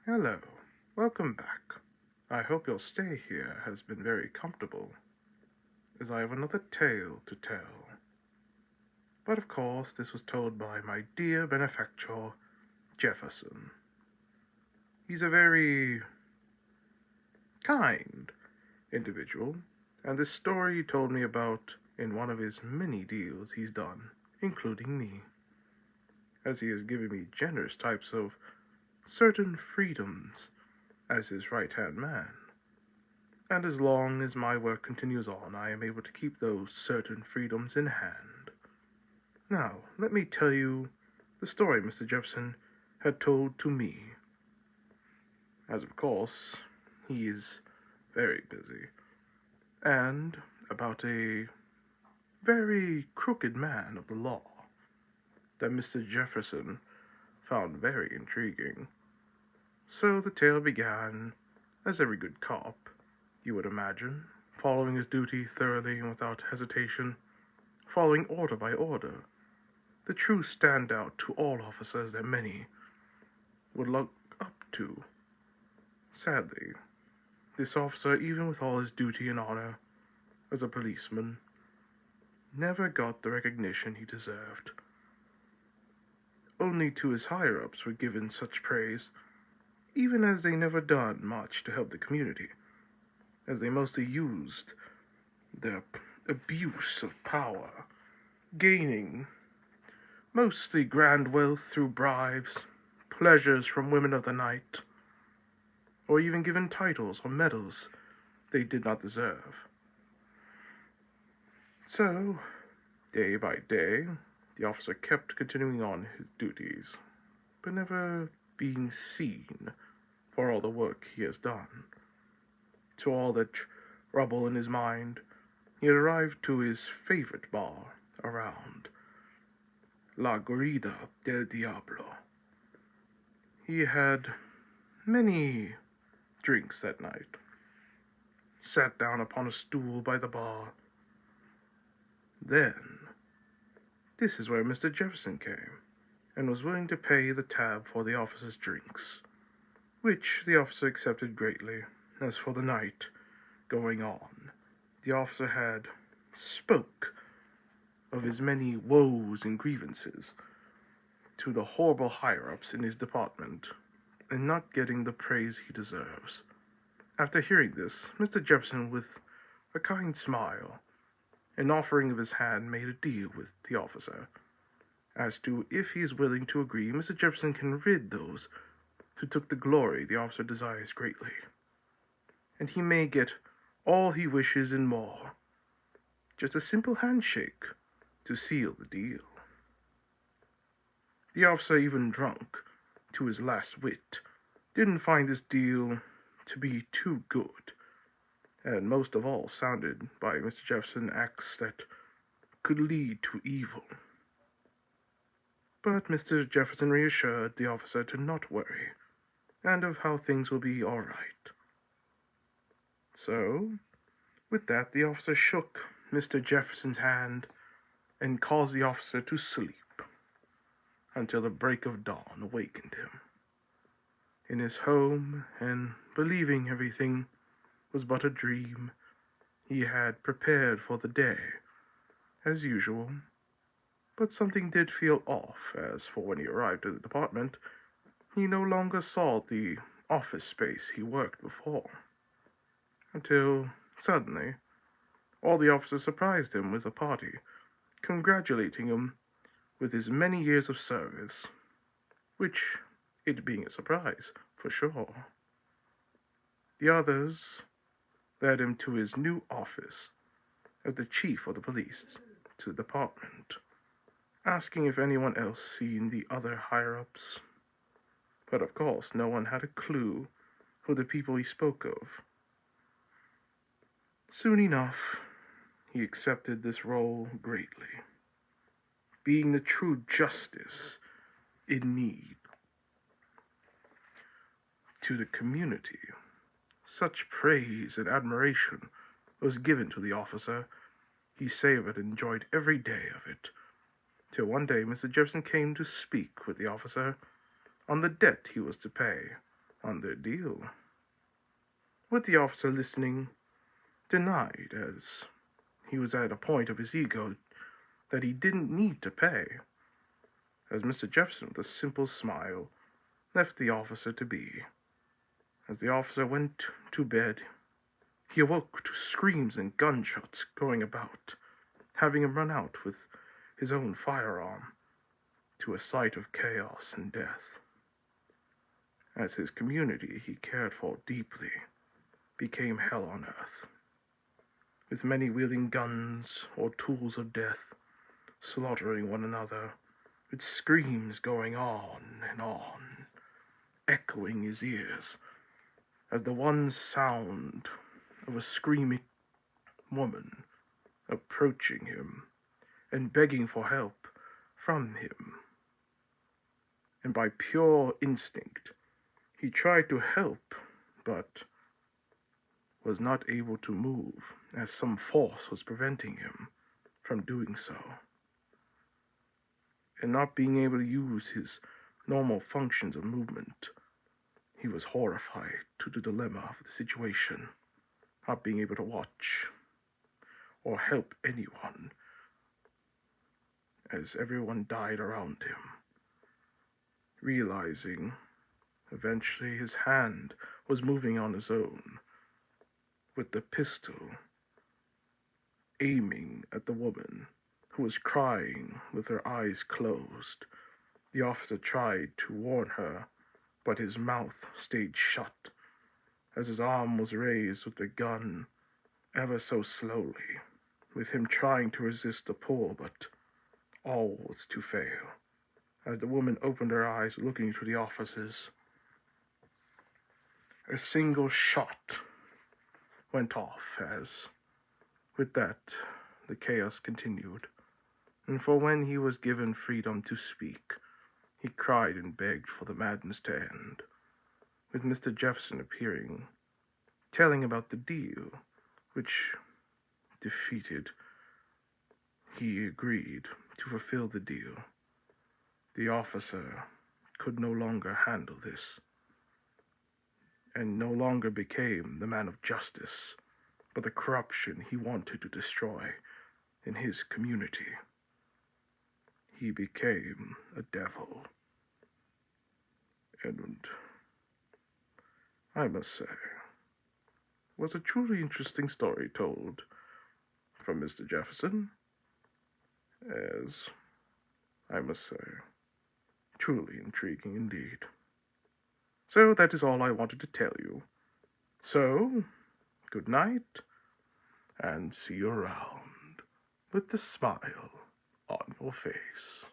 Hello, welcome back. I hope your stay here has been very comfortable, as I have another tale to tell. But of course, this was told by my dear benefactor, Jefferson. He's a very kind individual, and this story he told me about in one of his many deals he's done, including me, as he has given me generous types of certain freedoms as his right-hand man. And as long as my work continues on, I am able to keep those certain freedoms in hand. Now, let me tell you the story Mr. Jefferson had told to me, as of course he is very busy, and about a very crooked man of the law that Mr. Jefferson found very intriguing. So the tale began, as every good cop, you would imagine, following his duty thoroughly and without hesitation, following order by order, the true standout to all officers that many would look up to. Sadly, this officer, even with all his duty and honor as a policeman, never got the recognition he deserved. Only to his higher-ups were given such praise, even as they never done much to help the community, as they mostly used their abuse of power, gaining mostly grand wealth through bribes, pleasures from women of the night, or even given titles or medals they did not deserve. So, day by day, the officer kept continuing on his duties, but never being seen for all the work he has done. To all that trouble in his mind, he had arrived to his favorite bar around, La Corrida del Diablo. He had many drinks that night, sat down upon a stool by the bar. Then, this is where Mr. Jefferson came, and was willing to pay the tab for the officer's drinks, which the officer accepted greatly. As for the night going on, the officer had spoke of his many woes and grievances to the horrible higher-ups in his department, and not getting the praise he deserves. After hearing this, Mr. Jefferson, with a kind smile, an offering of his hand, made a deal with the officer, as to if he is willing to agree, Mr. Jefferson can rid those who took the glory the officer desires greatly, and he may get all he wishes and more. Just a simple handshake to seal the deal. The officer, even drunk to his last wit, didn't find this deal to be too good, and most of all sounded by Mr. Jefferson acts that could lead to evil. But Mr. Jefferson reassured the officer to not worry, and of how things will be all right. So, with that, the officer shook Mr. Jefferson's hand and caused the officer to sleep until the break of dawn awakened him in his home, and believing everything was but a dream, he had prepared for the day, as usual. But something did feel off, as for when he arrived at the department, he no longer saw the office space he worked before, until suddenly all the officers surprised him with a party, congratulating him with his many years of service, which, it being a surprise, for sure. The others led him to his new office as the chief of the police to the department, asking if anyone else seen the other higher-ups. But of course no one had a clue who the people he spoke of. Soon enough, he accepted this role greatly, being the true justice in need to the community. Such praise and admiration was given to the officer. He savored and enjoyed every day of it, till one day Mr. Jefferson came to speak with the officer on the debt he was to pay on their deal, with the officer listening, denied as he was at a point of his ego that he didn't need to pay, as Mr. Jefferson, with a simple smile, left the officer to be. As the officer went to bed, he awoke to screams and gunshots going about, having him run out with his own firearm to a site of chaos and death. As his community he cared for deeply became hell on earth, with many wielding guns or tools of death, slaughtering one another, with screams going on and on, echoing his ears, as the one sound of a screaming woman approaching him and begging for help from him. And by pure instinct, he tried to help, but was not able to move, as some force was preventing him from doing so. And not being able to use his normal functions of movement, he was horrified to the dilemma of the situation, not being able to watch or help anyone, as everyone died around him. Realizing eventually his hand was moving on his own, with the pistol aiming at the woman who was crying with her eyes closed. The officer tried to warn her, but his mouth stayed shut, as his arm was raised with the gun ever so slowly, with him trying to resist the pull, but all was to fail. As the woman opened her eyes looking to the officers, a single shot went off, as with that the chaos continued. And for when he was given freedom to speak, he cried and begged for the madness to end, with Mr. Jefferson appearing, telling about the deal, which defeated, he agreed to fulfill the deal. The officer could no longer handle this, and no longer became the man of justice, but the corruption he wanted to destroy in his community. He became a devil. And I must say, was a truly interesting story told from Mr. Jefferson, as I must say, truly intriguing indeed. So that is all I wanted to tell you. So, good night, and see you around with the smile on your face.